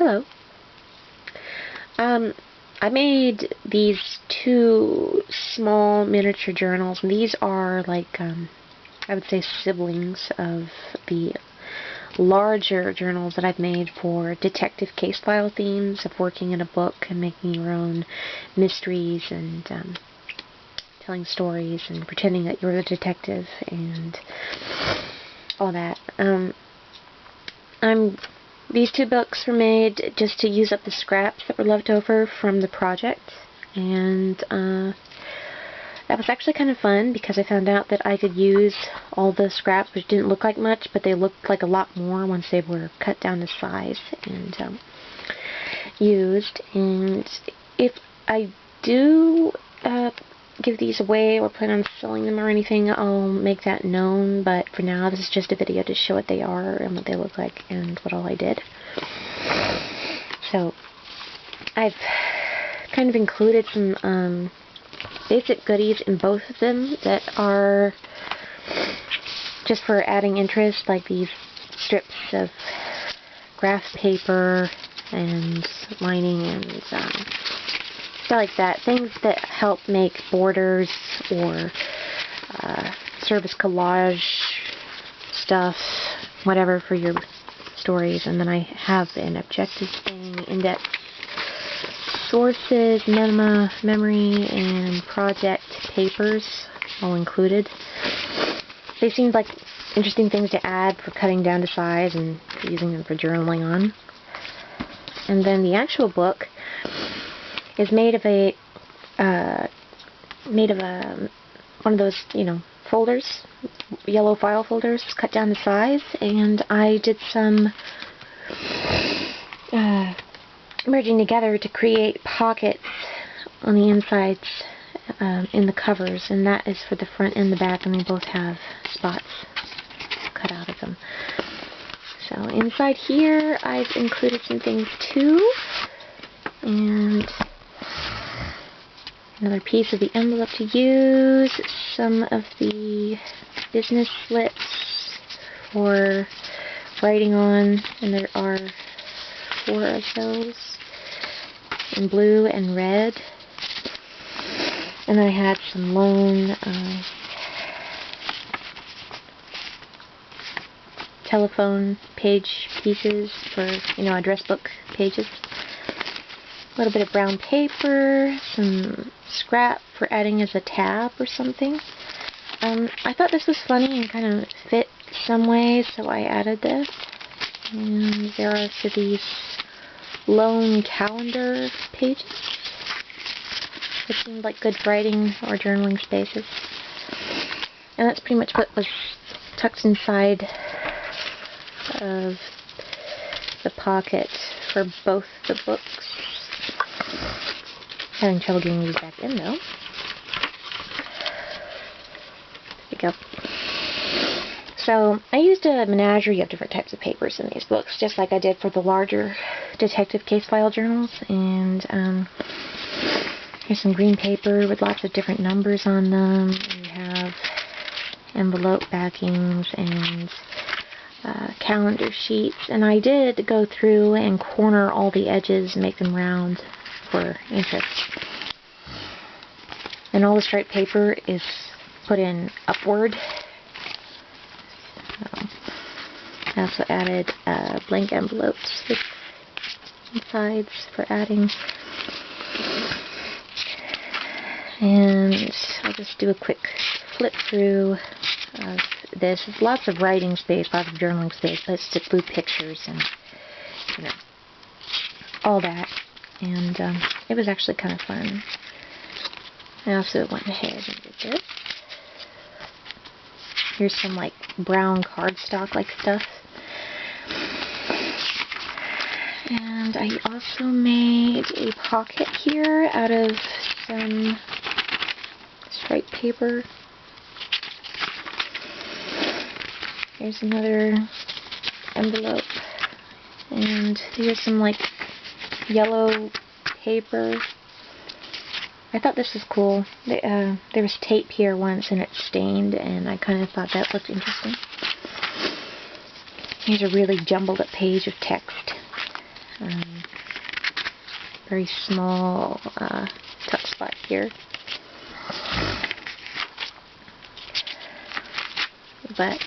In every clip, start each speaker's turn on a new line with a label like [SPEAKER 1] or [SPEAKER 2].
[SPEAKER 1] Hello. I made these two small miniature journals. These are like, I would say siblings of the larger journals that I've made for detective case file themes of working in a book and making your own mysteries and telling stories and pretending that you're the detective and all that. These two books were made just to use up the scraps that were left over from the project, and that was actually kind of fun because I found out that I could use all the scraps, which didn't look like much, but they looked like a lot more once they were cut down to size and used. And if I do give these away or plan on selling them or anything, I'll make that known, but for now this is just a video to show what they are and what they look like and what all I did. So I've kind of included some basic goodies in both of them that are just for adding interest, like these strips of graph paper and lining and stuff like that. Things that help make borders or serve as collage stuff, whatever, for your stories. And then I have an objective thing, index, sources, minima, memory, and project papers all included. They seemed like interesting things to add for cutting down to size and using them for journaling on. And then the actual book is made of a one of those, folders, yellow file folders, cut down to size, and I did some merging together to create pockets on the insides in the covers, and that is for the front and the back, and they both have spots cut out of them. So inside here I've included some things too, and another piece of the envelope to use, some of the business slips for writing on, and there are 4 of those in blue and red. And I had some lone telephone page pieces for, address book pages. A little bit of brown paper, some scrap for adding as a tab or something. I thought this was funny and kind of fit some ways, so I added this. And there are also these lone calendar pages, which seemed like good writing or journaling spaces. And that's pretty much what was tucked inside of the pocket for both the books. Having trouble getting these back in though. There we go. So I used a menagerie of different types of papers in these books, just like I did for the larger detective case file journals. And here's some green paper with lots of different numbers on them. You have envelope backings and calendar sheets. And I did go through and corner all the edges and make them round for interest. And all the striped paper is put in upward. I also added blank envelopes with sides for adding. And I'll just do a quick flip through of this. There's lots of writing space, lots of journaling space, but it's just blue pictures and all that. And it was actually kind of fun. I also went ahead and did this. Here's some like brown cardstock like stuff. And I also made a pocket here out of some striped paper. Here's another envelope. And here's some like yellow paper. I thought this was cool. There was tape here once and it stained, and I kind of thought that looked interesting. Here's a really jumbled up page of text Very small tuck spot here. But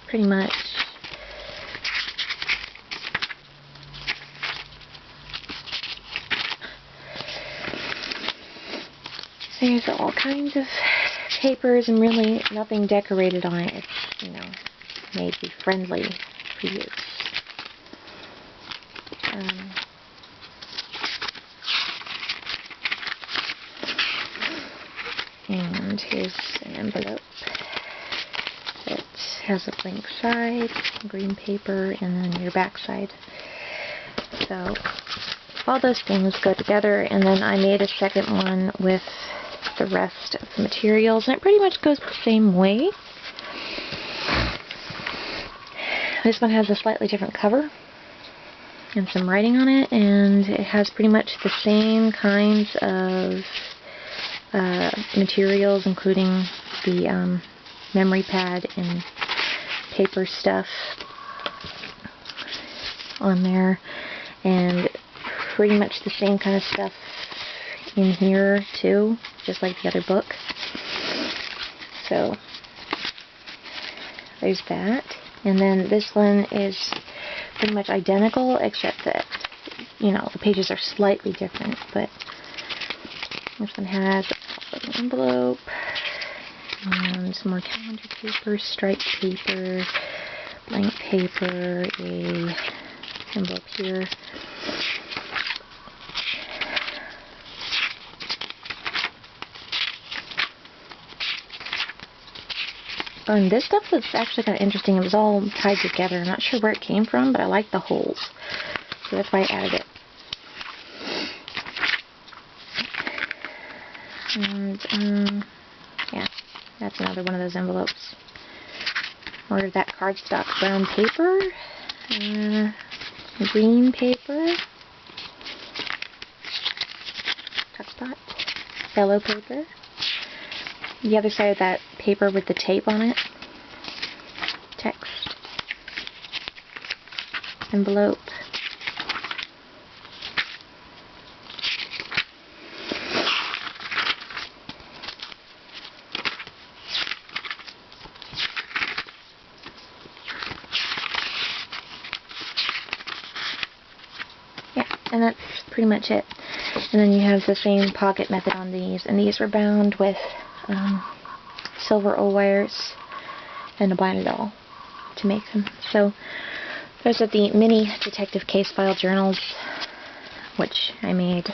[SPEAKER 1] pretty much there's all kinds of papers and really nothing decorated on it. It's, you know, made to be friendly for use. And here's an envelope that has a blank side, green paper, and then your back side. So all those things go together, and then I made a second one with the rest of the materials, and it pretty much goes the same way. This one has a slightly different cover and some writing on it, and it has pretty much the same kinds of materials, including the memory pad and paper stuff on there, and pretty much the same kind of stuff in here too, just like the other book. So there's that. And then this one is pretty much identical, except that, you know, the pages are slightly different. But this one has an envelope and some more calendar paper, striped paper, blank paper, a envelope here. And this stuff was actually kind of interesting. It was all tied together. I'm not sure where it came from, but I like the holes. So that's why I added it. And, yeah, that's another one of those envelopes. More of that cardstock brown paper. Green paper. Tuck spot. Yellow paper. The other side of that paper with the tape on it. Text. Envelope. Yeah, and that's pretty much it. And then you have the same pocket method on these, and these were bound with silver O-wires and a binder doll to make them. So those are the mini detective case file journals, which I made